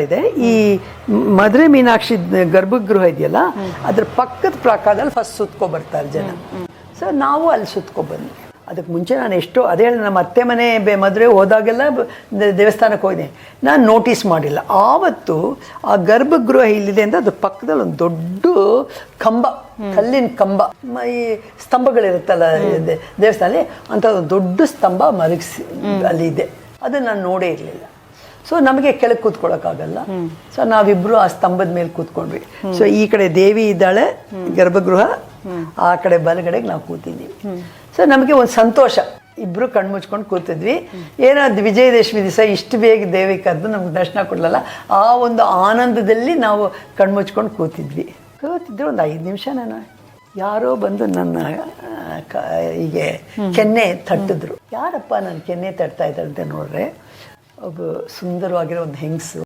ಇದೆ. ಈ ಮಧುರೆ ಮೀನಾಕ್ಷಿ ಗರ್ಭಗೃಹ ಇದೆಯಲ್ಲ, ಅದ್ರ ಪಕ್ಕದ ಪ್ರಾಕಾರದಲ್ಲಿ ಫಸ್ಟ್ ಸುತ್ಕೊ ಬರ್ತಾರೆ ಜನ. ಸೊ ನಾವು ಅಲ್ಲಿ ಸುತ್ಕೊ ಬಂದ್ವಿ. ಅದಕ್ಕೆ ಮುಂಚೆ ನಾನು ಎಷ್ಟೋ ಅದೇ ನಮ್ಮ ಅತ್ತೆ ಮನೆ ಮದುವೆ ಹೋದಾಗೆಲ್ಲ ದೇವಸ್ಥಾನಕ್ಕೆ ಹೋಗಿದೆ, ನಾನು ನೋಟಿಸ್ ಮಾಡಿಲ್ಲ. ಆವತ್ತು ಆ ಗರ್ಭಗೃಹ ಇಲ್ಲಿದೆ ಅಂತ ಅದ್ರ ಪಕ್ಕದಲ್ಲಿ ಒಂದು ದೊಡ್ಡ ಕಂಬ, ಕಲ್ಲಿನ ಕಂಬ, ಈ ಸ್ತಂಭಗಳಿರುತ್ತಲ್ಲ ದೇವಸ್ಥಾನದಲ್ಲಿ ಅಂತ ಒಂದು ದೊಡ್ಡ ಸ್ತಂಭ ಮಲಗಿಸಿ ಅಲ್ಲಿದೆ. ಅದನ್ನು ನಾನು ನೋಡೇ ಇರಲಿಲ್ಲ. ಸೊ ನಮಗೆ ಕೆಳಗೆ ಕೂತ್ಕೊಳ್ಳೋಕ್ಕಾಗಲ್ಲ. ಸೊ ನಾವಿಬ್ಬರು ಆ ಸ್ತಂಭದ ಮೇಲೆ ಕೂತ್ಕೊಂಡ್ವಿ. ಸೊ ಈ ಕಡೆ ದೇವಿ ಇದ್ದಾಳೆ ಗರ್ಭಗೃಹ, ಆ ಕಡೆ ಬಲಗಡೆಗೆ ನಾವು ಕೂತಿದ್ದೀವಿ. ಸೊ ನಮಗೆ ಒಂದು ಸಂತೋಷ, ಇಬ್ಬರು ಕಣ್ಮುಚ್ಕೊಂಡು ಕೂತಿದ್ವಿ. ಏನೋ ವಿಜಯದಶಮಿ ದಿವಸ ಇಷ್ಟು ಬೇಗ ದೇವಿ ಕರೆದು ನಮ್ಗೆ ದರ್ಶನ ಕೊಡಲಲ್ಲ, ಆ ಒಂದು ಆನಂದದಲ್ಲಿ ನಾವು ಕಣ್ಮುಚ್ಕೊಂಡು ಕೂತಿದ್ವಿ. ಒಂದು 5 ನಿಮಿಷ ನಾನು ಯಾರೋ ಬಂದು ನನ್ನ ಹೀಗೆ ಕೆನ್ನೆ ತಟ್ಟಿದ್ರು. ಯಾರಪ್ಪ ನನ್ನ ಕೆನ್ನೆ ತಟ್ತಾ ಇದ್ದಾರೆ ಅಂತ ನೋಡ್ರೆ, ಒಬ್ಬ ಸುಂದರವಾಗಿರೋ ಒಂದು ಹೆಂಗಸು.